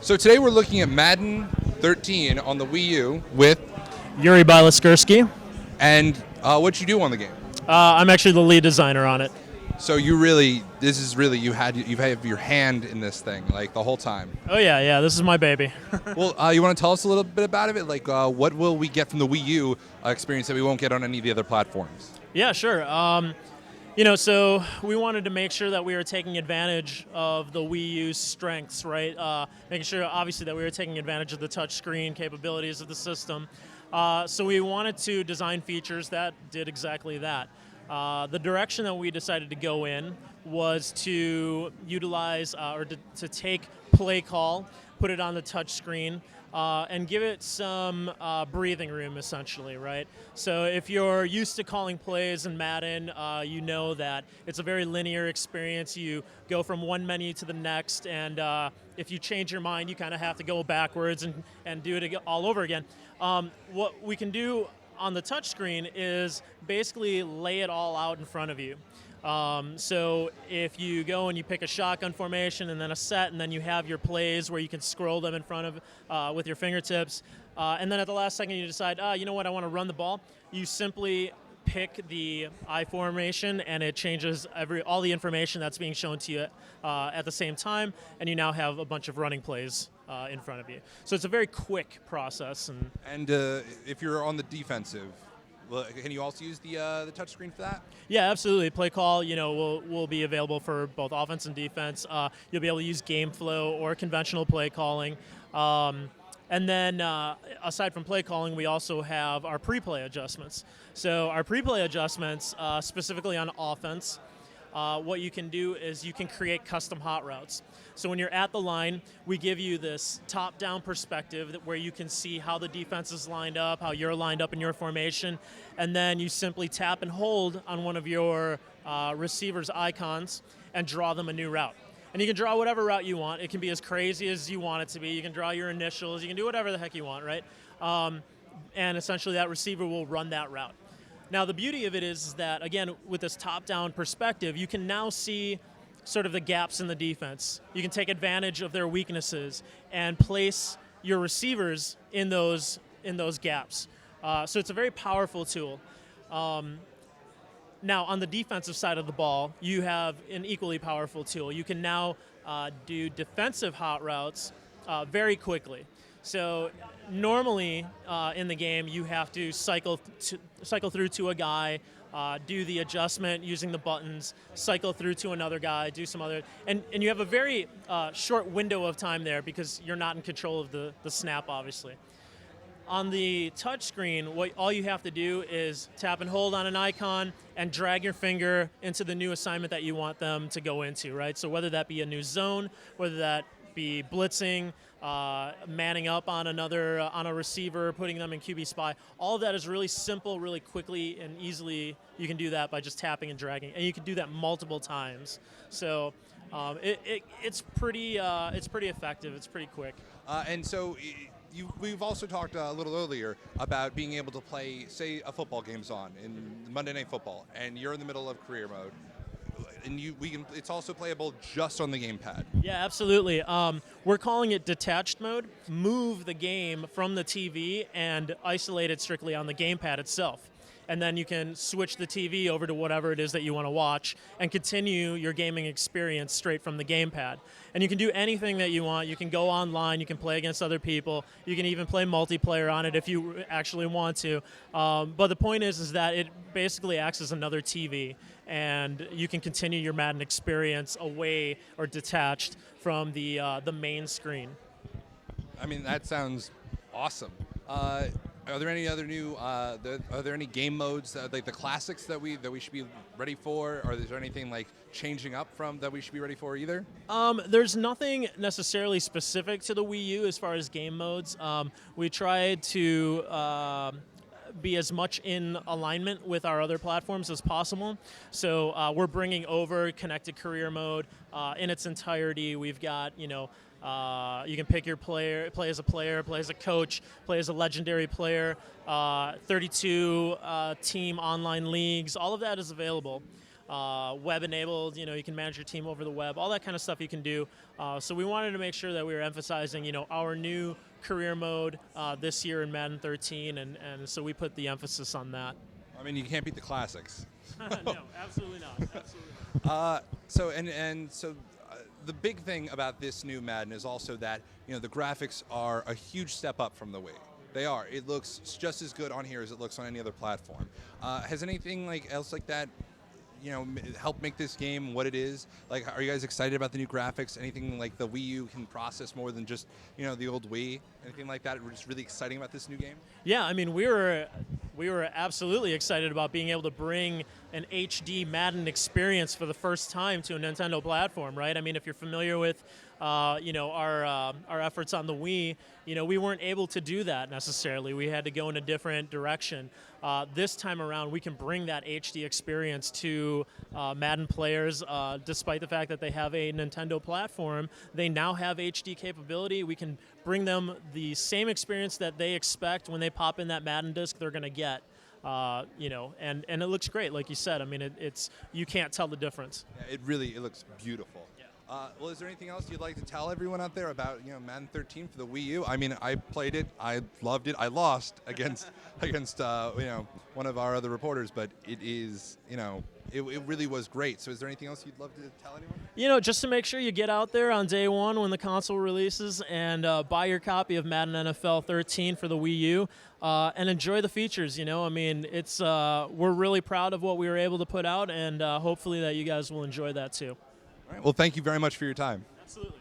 So today we're looking at Madden 13 on the Wii U with, Yuri Bialoskursky. and what you do on the game. I'm actually the lead designer on it. So you really, this is really you've had your hand in this thing like the whole time. Oh yeah, this is my baby. Well, you want to tell us a little bit about it? Like, what will we get from the Wii U experience that we won't get on any of the other platforms? Yeah, sure. So we wanted to make sure that we were taking advantage of the Wii U's strengths, right? Making sure, obviously, that we were taking advantage of the touchscreen capabilities of the system. So we wanted to design features that did exactly that. The direction that we decided to go in was to utilize to take play call, put it on the touch screen, and give it some breathing room, essentially, right? So if you're used to calling plays in Madden, you know that it's a very linear experience. You go from one menu to the next, and if you change your mind, you kind of have to go backwards and do it all over again. What we can do on the touchscreen is basically lay it all out in front of you. So if you go and you pick a shotgun formation and then a set, and then you have your plays where you can scroll them in front of with your fingertips, and then at the last second you decide, you know what, I want to run the ball. You simply pick the I formation, and it changes all the information that's being shown to you at the same time, and you now have a bunch of running plays in front of you. So it's a very quick process. And if you're on the defensive, can you also use the touchscreen for that? Yeah, absolutely. Play call, will be available for both offense and defense. You'll be able to use game flow or conventional play calling. And then aside from play calling, we also have our pre-play adjustments. So our pre-play adjustments, specifically on offense, what you can do is you can create custom hot routes. So when you're at the line, we give you this top-down perspective where you can see how the defense is lined up, how you're lined up in your formation, and then you simply tap and hold on one of your receiver's icons and draw them a new route. And you can draw whatever route you want. It can be as crazy as you want it to be. You can draw your initials. You can do whatever the heck you want, right? And essentially that receiver will run that route. Now, the beauty of it is that, again, with this top-down perspective, you can now see sort of the gaps in the defense. You can take advantage of their weaknesses and place your receivers in those gaps. So it's a very powerful tool. Now, on the defensive side of the ball, you have an equally powerful tool. You can now do defensive hot routes very quickly. So normally in the game, you have to cycle through to a guy, do the adjustment using the buttons, cycle through to another guy, do some other, and you have a very short window of time there because you're not in control of the snap, obviously. On the touchscreen, all you have to do is tap and hold on an icon and drag your finger into the new assignment that you want them to go into, right? So whether that be a new zone, whether that be blitzing, manning up on a receiver, putting them in QB spy, all of that is really simple, really quickly and easily. You can do that by just tapping and dragging, and you can do that multiple times. So it's pretty effective. It's pretty quick. And so. We've also talked a little earlier about being able to play, say, a football game's on in Monday Night Football, and you're in the middle of career mode, and it's also playable just on the gamepad. Yeah, absolutely. We're calling it detached mode. Move the game from the TV and isolate it strictly on the gamepad itself. And then you can switch the TV over to whatever it is that you want to watch and continue your gaming experience straight from the gamepad. And you can do anything that you want. You can go online. You can play against other people. You can even play multiplayer on it if you actually want to. But the point is that it basically acts as another TV, and you can continue your Madden experience away or detached from the main screen. I mean, that sounds awesome. Are there any other new? Are there any game modes like the classics that we should be ready for? Or is there anything like changing up from that we should be ready for either? There's nothing necessarily specific to the Wii U as far as game modes. We tried to be as much in alignment with our other platforms as possible. So we're bringing over connected career mode in its entirety. We've got you can pick your player, play as a player, play as a coach, play as a legendary player, 32 team online leagues. All of that is available. web enabled. You can manage your team over the web, all that kind of stuff you can do. So we wanted to make sure that we were emphasizing, our new career mode this year in Madden 13, and so we put the emphasis on that. I mean, you can't beat the classics. No, absolutely not. Absolutely not. So the big thing about this new Madden is also that the graphics are a huge step up from the Wii. They are. It looks just as good on here as it looks on any other platform. Has anything else like that, help make this game what it is? Like, are you guys excited about the new graphics? Anything like the Wii U can process more than just the old Wii? Anything like that? We're just really exciting about this new game. Yeah, I mean, we were absolutely excited about being able to bring an HD Madden experience for the first time to a Nintendo platform, right? I mean, if you're familiar with our efforts on the Wii, we weren't able to do that necessarily. We had to go in a different direction. This time around, we can bring that HD experience to Madden players. Despite the fact that they have a Nintendo platform, they now have HD capability. We can bring them the same experience that they expect when they pop in that Madden disc they're going to get. And it looks great, like you said. I mean, it's you can't tell the difference. Yeah, it looks beautiful. Yeah. Well, is there anything else you'd like to tell everyone out there about Madden 13 for the Wii U? I mean, I played it, I loved it. I lost against one of our other reporters, but it is it really was great. So is there anything else you'd love to tell anyone? Just to make sure you get out there on day one when the console releases and buy your copy of Madden NFL 13 for the Wii U and enjoy the features. I mean, it's we're really proud of what we were able to put out, and hopefully that you guys will enjoy that too. All right. Well, thank you very much for your time. Absolutely.